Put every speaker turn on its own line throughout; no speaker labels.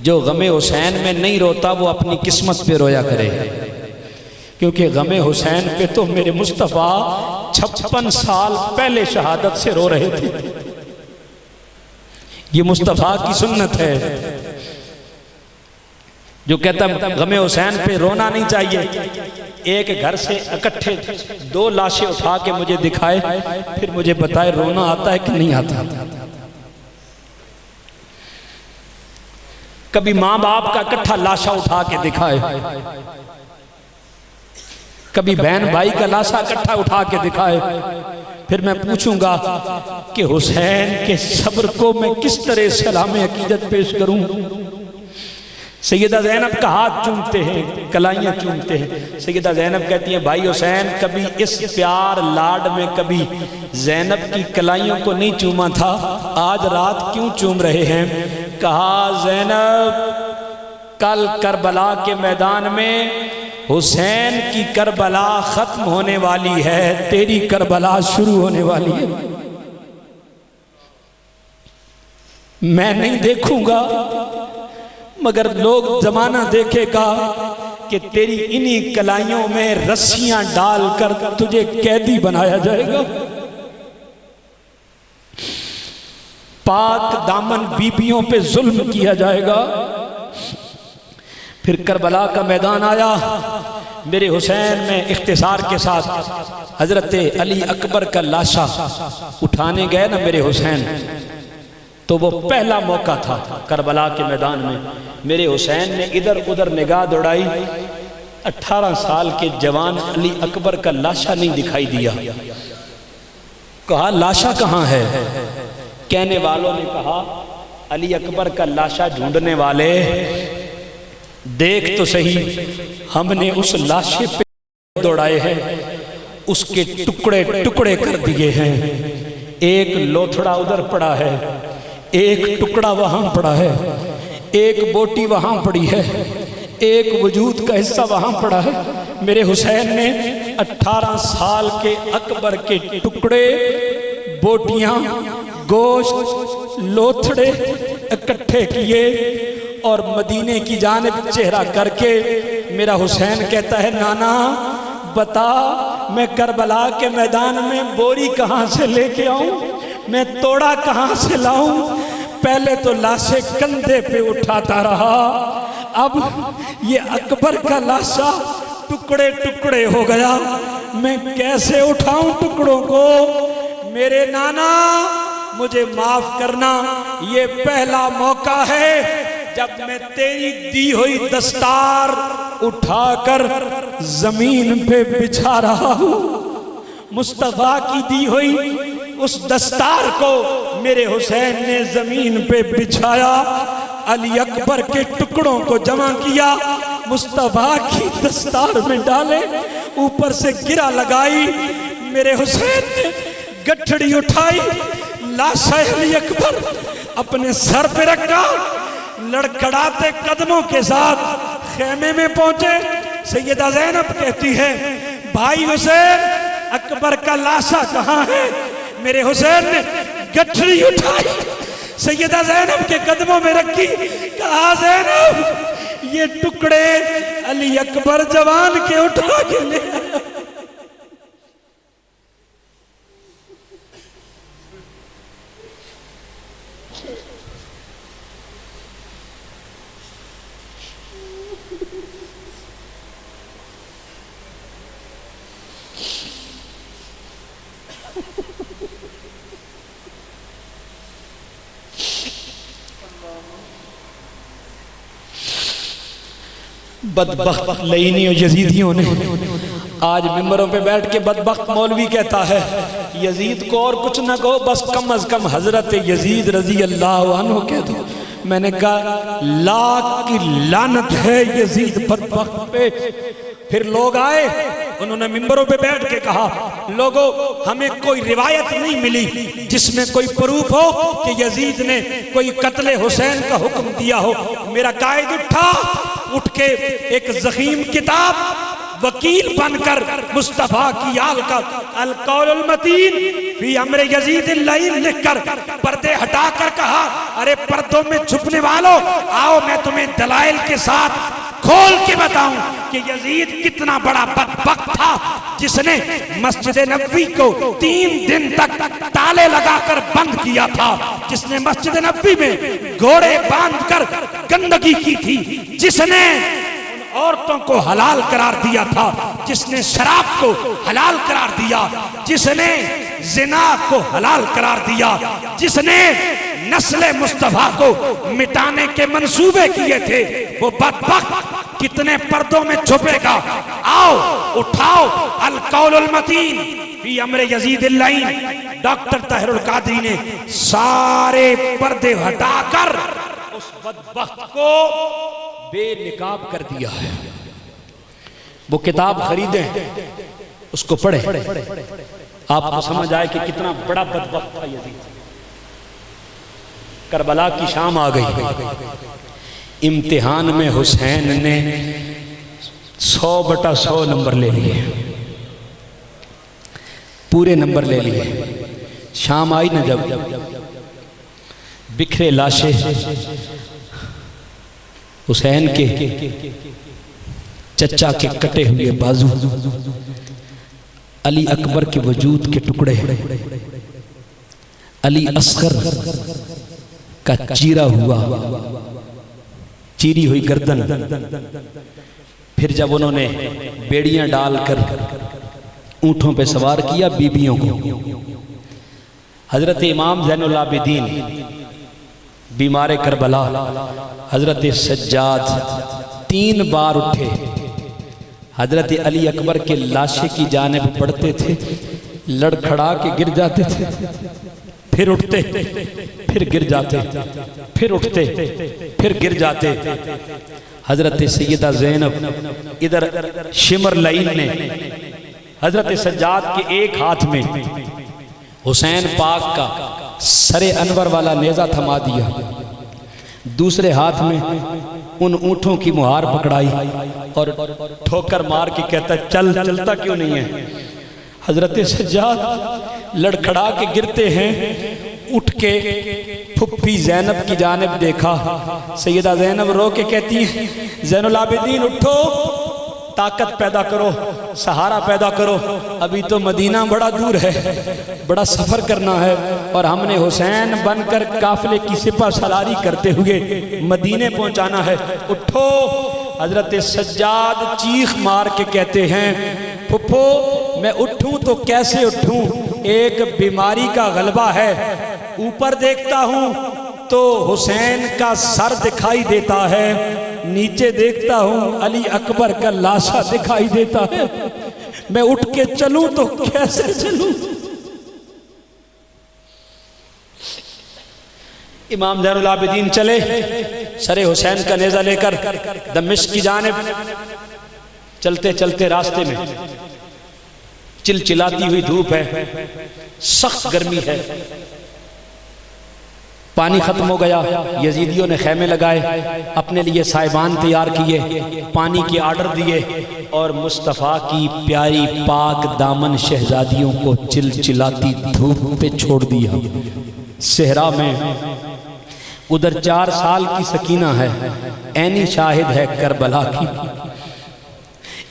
जो गमे हुसैन में नहीं रोता वो अपनी किस्मत पे रोया करे, क्योंकि गमे हुसैन पे तो मेरे मुस्तफ़ा 56 साल पहले शहादत से रो रहे थे। ये मुस्तफ़ा की सुन्नत है। जो कहता गमे हुसैन पे रोना नहीं चाहिए, एक घर से इकट्ठे 2 लाशें उठा के मुझे दिखाए, फिर मुझे बताए रोना आता है कि नहीं आता। कभी माँ बाप का इकट्ठा लाशा उठा के दिखाए, कभी बहन भाई का लाशा इकट्ठा उठा के दिखाए, फिर मैं पूछूंगा कि हुसैन के सब्र को मैं किस तरह सलाम अकीदत पेश करूं। सैयदा ज़ैनब का हाथ चूमते हैं, कलाइयाँ चूमते हैं। सैयदा ज़ैनब कहती हैं भाई हुसैन कभी इस प्यार लाड में कभी ज़ैनब की कलाइयों को नहीं चूमा था, आज रात क्यों चूम रहे हैं। कहा ज़ैनब कल करबला के मैदान में हुसैन की करबला खत्म होने वाली है, तेरी करबला शुरू होने वाली है। मैं नहीं देखूंगा मगर लोग जमाना देखेगा कि तेरी इन्हीं कलाइयों में रस्सियां डालकर तुझे कैदी बनाया जाएगा। पाक दामन बीबियों पे जुल्म किया जाएगा। फिर करबला का मैदान आया। मेरे हुसैन में इख्तिसार के साथ हजरत अली अकबर का लाशा उठाने गए ना मेरे हुसैन, तो वो पहला मौका था करबला के मैदान में। मेरे हुसैन ने इधर उधर निगाह दौड़ाई, 18 साल के जवान अली अकबर का लाशा नहीं दिखाई दिया। कहा लाशा कहाँ है। कहने वालों ने कहा अली अकबर का लाशा ढूंढने वाले देख तो सही, हमने उस लाशे पे दौड़ाए हैं, उसके टुकड़े टुकड़े कर दिए हैं। एक लोथड़ा उधर पड़ा है, एक टुकड़ा वहां पड़ा है, एक बोटी वहां पड़ी है, एक वजूद का हिस्सा वहां पड़ा है। मेरे हुसैन ने 18 साल के अकबर के टुकड़े, बोटियां, गोश्त, लोथड़े इकट्ठे किए और मदीने की जानिब चेहरा करके मेरा हुसैन कहता है नाना बता मैं करबला के मैदान में बोरी कहाँ से लेके आऊं, मैं तोड़ा कहाँ से लाऊं। पहले तो लाशें कंधे पे उठाता रहा, अब ये अकबर का लाशा टुकड़े टुकड़े हो गया, मैं कैसे उठाऊं टुकड़ों को। मेरे नाना मुझे माफ करना, ये पहला मौका है जब मैं तेरी दी हुई दस्तार उठाकर जमीन पे बिछा रहा हूं। मुस्तफा की दी हुई उस दस्तार को मेरे हुसैन ने जमीन पे बिछाया, अली अकबर के टुकड़ों को जमा किया, मुस्तफा की दस्तार में डाले, ऊपर से गिरा लगाई। मेरे हुसैन ने गठड़ी उठाई, लाश अली अकबर अपने सर पे रखा, लड़खड़ाते कदमों के साथ खेमे में पहुंचे। सैयदा ज़ैनब कहती है भाई हुसैन अकबर का लाशा कहाँ है। मेरे हुसैन ने गठरी उठाई, सैयदा ज़ैनब के कदमों में रखी, कहा ज़ैनब ये टुकड़े अली अकबर जवान के उठा के ले। बदबख्त लईनी और यजीदियों ने आज मिंबरों पे बैठ के बदबख्त मौलवी कहता है यजीद को और कुछ ना कहो, बस कम अज कम हजरत यजीद रजी अल्लाह अन्हु कह दो। मैंने कहा लाख की लानत है यजीद बदबख्त पे। फिर लोग आए, उन्होंने मिंबरों पे बैठ के कहा लोगों हमें कोई रिवायत नहीं मिली जिसमें कोई प्रूफ हो कि यजीद ने कोई कत्ले हुसैन का हुक्म दिया हो। मेरा कायद उठ के एक ज़ख़ीम किताब वकील बनकर मुस्तफ़ा की आल का अल कौलुल मतीन फी अम्र यजीद लईन लिखकर पर्दे हटाकर कहा, अरे पर्दों में छुपने वालों, आओ मैं तुम्हें दलाइल के साथ खोल के बताऊं कि यजीद कितना बड़ा बदबख्त था जिसने मस्जिद नबवी को 3 दिन तक ताले लगाकर बंद किया था, जिसने मस्जिद नबवी में घोड़े बांधकर गंदगी की थी, जिसने औरतों को हलाल करार दिया था, जिसने शराब को हलाल करार दिया, जिसने जिना को हलाल करार दिया, जिसने नस्ल मुस्तफा को मिटाने के मंसूबे किए थे, वो बदबख्त कितने पर्दों में छुपेगा। आओ उठाओ अल कौलुल मतीन फी अम्र यजीद लईन। डॉक्टर ताहिरुल कादरी ने सारे पर्दे हटाकर उस बदबख्त को बेनिकाब कर दिया है। वो किताब खरीदे, उसको पढ़े, आपको समझ आए कि कितना बड़ा बदबख्त था यजीद। करबला की शाम आ गई, इम्तिहान में हुसैन ने 100/100 नंबर ले लिए, पूरे नंबर ले लिए। शाम आई ना जब, बिखरे लाशें, हुसैन के चचा के कटे हुए बाजू, अली अकबर के वजूद के टुकड़े, अली असगर का चीरा हुआ, चीरी हुई गर्दन। फिर जब उन्होंने बेड़ियां डालकर ऊंटों पे सवार किया बीबियों को, हजरत इमाम ज़ैनुल आबिदीन बीमार करबला, हजरत सज्जाद 3 बार उठे, हजरत अली अकबर के लाशे की जानिब बढ़ते थे, लड़खड़ा के गिर जाते थे, फिर उठते, फिर गिर जाते, फिर उठते, फिर गिर जाते। हजरत सैयदा ज़ैनब इधर शिमर लाइन ने हजरत सज्जाद के एक हाथ में हुसैन पाक का सरे अनवर वाला नेज़ा थमा दिया, दूसरे हाथ में उन ऊँटों की मुहार पकड़ाई और ठोकर मार के कहता, चल, चलता क्यों नहीं है। हजरत सज्जाद लड़खड़ा के गिरते हैं, उठ के फुफ्फी ज़ैनब की जानिब देखा, सैयदा ज़ैनब रो के कहती है, ज़ैनुल आबिदीन उठो, ताकत पैदा करो, सहारा पैदा करो, अभी तो मदीना बड़ा दूर है, बड़ा सफ़र करना है और हमने हुसैन बनकर काफिले की सिपा सलारी करते हुए मदीने पहुंचाना है, उठो। हजरत सज्जाद चीख मार के कहते हैं, फुफ्फो मैं उठूं तो कैसे उठूं, एक बीमारी का गलबा है, ऊपर देखता हूं तो हुसैन का सर दिखाई देता है, नीचे देखता हूं अली अकबर का लाशा दिखाई देता है, मैं उठ के चलूं तो कैसे चलूं। इमाम ज़ैनुल आबिदीन चले सरे हुसैन का नेज़ा लेकर दमिश्क की जानिब। चलते चलते रास्ते में चिलचिलाती हुई धूप है, सख्त गर्मी है, पानी खत्म हो गया, यजीदियों ने खेमे लगाए, अपने लिए साहिबान तैयार किए, पानी के आर्डर दिए और मुस्तफ़ा की प्यारी पाक दामन शहजादियों को चिलचिलाती धूप पे छोड़ दिया। सेहरा में उधर 4 साल की सकीना है, ऐनी शाहिद है करबला की,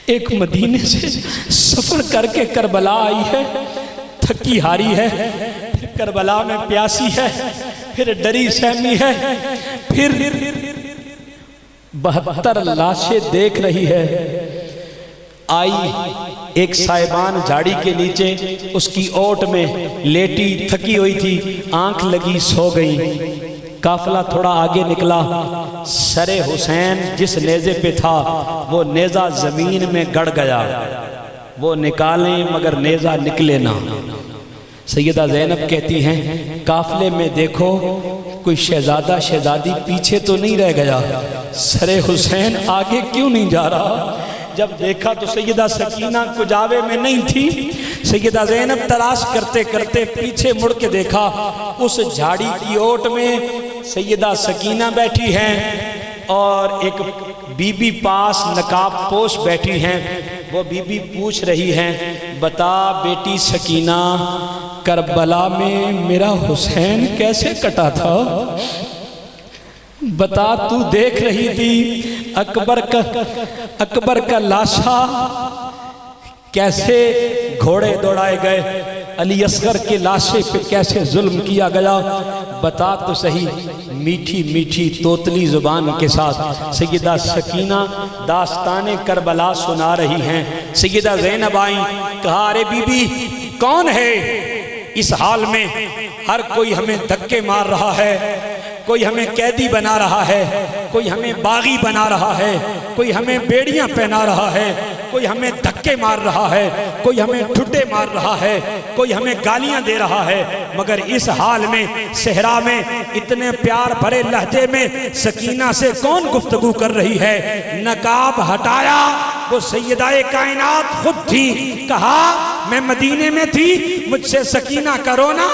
एक मदीने से सफर करके करबला आई है, थकी हारी है, फिर करबला में प्यासी है, फिर डरी सहमी है, फिर 72 लाशें देख रही है। आई एक साहिबान झाड़ी के नीचे, उसकी ओट में लेटी थकी हुई थी, आंख लगी सो गई। काफिला थोड़ा आगे निकला, सरे हुसैन जिस नेज़े पे था वो नेज़ा जमीन में गड़ गया, वो निकालें मगर नेज़ा निकले ना। सैयदा ज़ैनब कहती हैं, काफिले में देखो कोई शहजादा शहजादी पीछे तो नहीं रह गया, सरे हुसैन आगे क्यों नहीं जा रहा। जब देखा तो सैयदा सकीना कुजावे में नहीं थी। सैयदा ज़ैनब तलाश करते करते पीछे मुड़ के देखा, उस झाड़ी की ओट में सैयदा सकीना बैठी हैं और एक बीबी पास नकाब पोश बैठी हैं। वो बीबी पूछ रही हैं, बता बेटी सकीना, करबला में मेरा हुसैन कैसे कटा था? बता, तू देख रही थी अकबर का लाशा कैसे घोड़े दौड़ाए गए, अली असगर के लाशे पे कैसे जुल्म किया गया। बता तो सही। मीठी मीठी तोतली जुबान के साथ सैयदा सकीना दास्ताने करबला सुना रही हैं। सैयदा ज़ैनब आई, कहा, अरे बीबी कौन है इस हाल में? हर कोई हमें धक्के मार रहा है, कोई हमें कैदी बना रहा है, कोई हमें बागी बना रहा है, कोई हमें बेड़ियां पहना रहा है, कोई हमें धक्के मार रहा है, कोई हमें ठुड्डे मार रहा है, कोई हमें गालियां दे रहा है। मगर इस हाल में, सहरा में, इतने प्यार भरे लहजे में सकीना से कौन गुफ्तगू कर रही है? नकाब हटाया वो सैयदाए कायनात खुद थी। कहा, मैं मदीने में थी, मुझसे सकीना करो ना,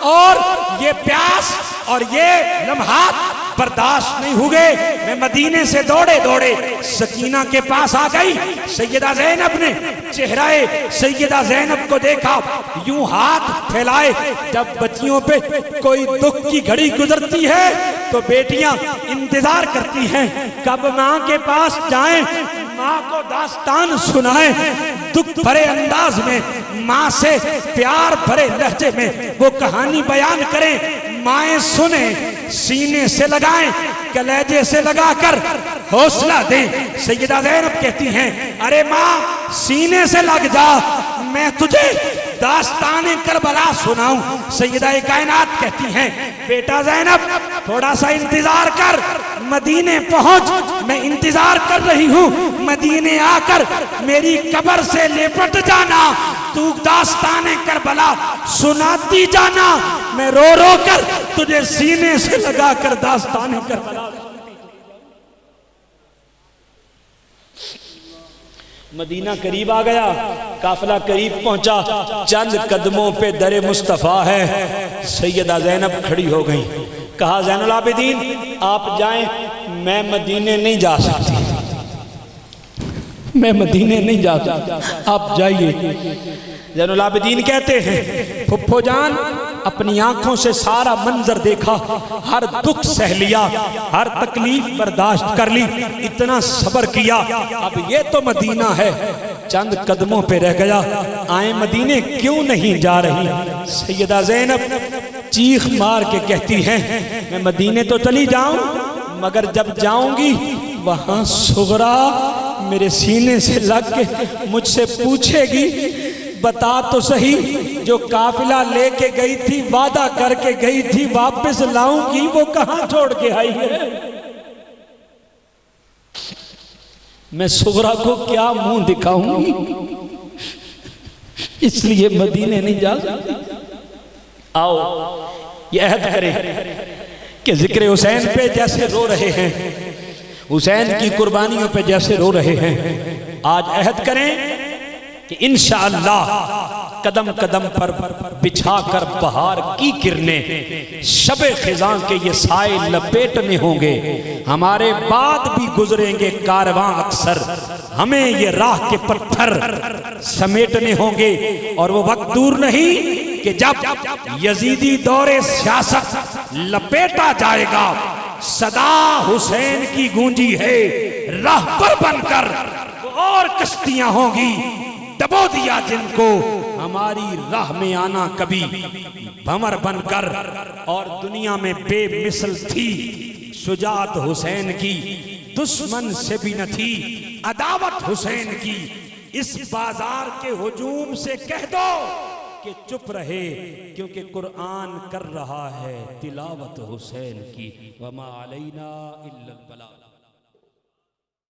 और ये प्यास और ये लम्हात बर्दाश्त नहीं हुए। मैं मदीने से दौड़े दौड़े सकीना के पास आ गई। सैयदा ज़ैनब ने चेहराए सैयदा ज़ैनब को देखा, यूं हाथ फैलाए। जब बच्चियों पे कोई दुख की घड़ी गुजरती है तो बेटियां इंतजार करती हैं कब माँ के पास जाएं, माँ को दास्तान सुनाएं। दुख भरे अंदाज में माँ से प्यार भरे लहजे में वो कहानी बयान करें। माएं सुने, सीने से लगाएं, कलेजे से लगाकर हौसला दें। सैयदा ज़ैनब कहती हैं, अरे माँ सीने से लग जा, मैं तुझे दास्ताने करबला सुनाऊं। सैयदा कायनात कहती हैं, बेटा ज़ैनब थोड़ा सा इंतजार कर, मदीने पहुंच, मैं इंतजार कर रही हूँ। मदीने आकर मेरी कब्र से लेपट जाना, तू दास्ताने करबला सुनाती जाना, मैं रो रो कर तुझे सीने से लगाकर दास्ताने करबला। मदीना करीब आ गया, काफिला करीब पहुंचा, चंद कदमों पे दरे मुस्तफ़ा है। सैयदा ज़ैनब खड़ी हो गई। कहा, ज़ैनुल आबिदीन आप जाएं, मैं मदीने नहीं जा सकती, मैं मदीने नहीं जा सकती, आप जाइए। ज़ैनुल आबिदीन कहते हैं, फुफ्फो जान अपनी आंखों से सारा मंजर देखा, हर दुख सह लिया, हर तकलीफ बर्दाश्त कर ली, इतना सब्र किया, अब ये तो मदीना है, चंद कदमों पे रह गया, आए मदीने क्यों नहीं जा रही? सैयदा ज़ैनब चीख मार के कहती हैं, मैं मदीने तो चली जाऊं, मगर जब जाऊंगी वहां सुगरा मेरे सीने से लग के मुझसे पूछेगी, बता तो सही, जो काफिला लेके गई थी, वादा करके गई थी वापस लाऊंगी, वो कहां छोड़ के आई है? मैं सुगरा को क्या मुंह दिखाऊंगी? इसलिए मदीने नहीं जा सकती। आओ ये अहद करें कि जिक्र हुसैन पे जैसे रो रहे हैं, हुसैन की कुर्बानियों पे जैसे रो रहे हैं, आज अहद करें कि इंशाअल्लाह कदम कदम पर बिछाकर बहार की किरणें शबे खिजां के ये साए लपेटने होंगे। हमारे बाद भी गुजरेंगे कारवां अक्सर, हमें ये राह के पत्थर समेटने होंगे। और वो वक्त दूर नहीं कि जब यजीदी दौरे सियासत लपेटा जाएगा, सदा हुसैन की गूंजी है राह पर बनकर, और कश्तियां होंगी दबो दिया जिनको, हमारी राह में आना कभी भंवर बनकर। और दुनिया में बेमिसल थी शुजात हुसैन की, दुश्मन से भी न थी अदावत हुसैन की। इस बाजार के हुजूम से कह दो कि चुप रहे, क्योंकि कुरान कर रहा है तिलावत हुसैन की। वमा अलैना इल्लल बलाग।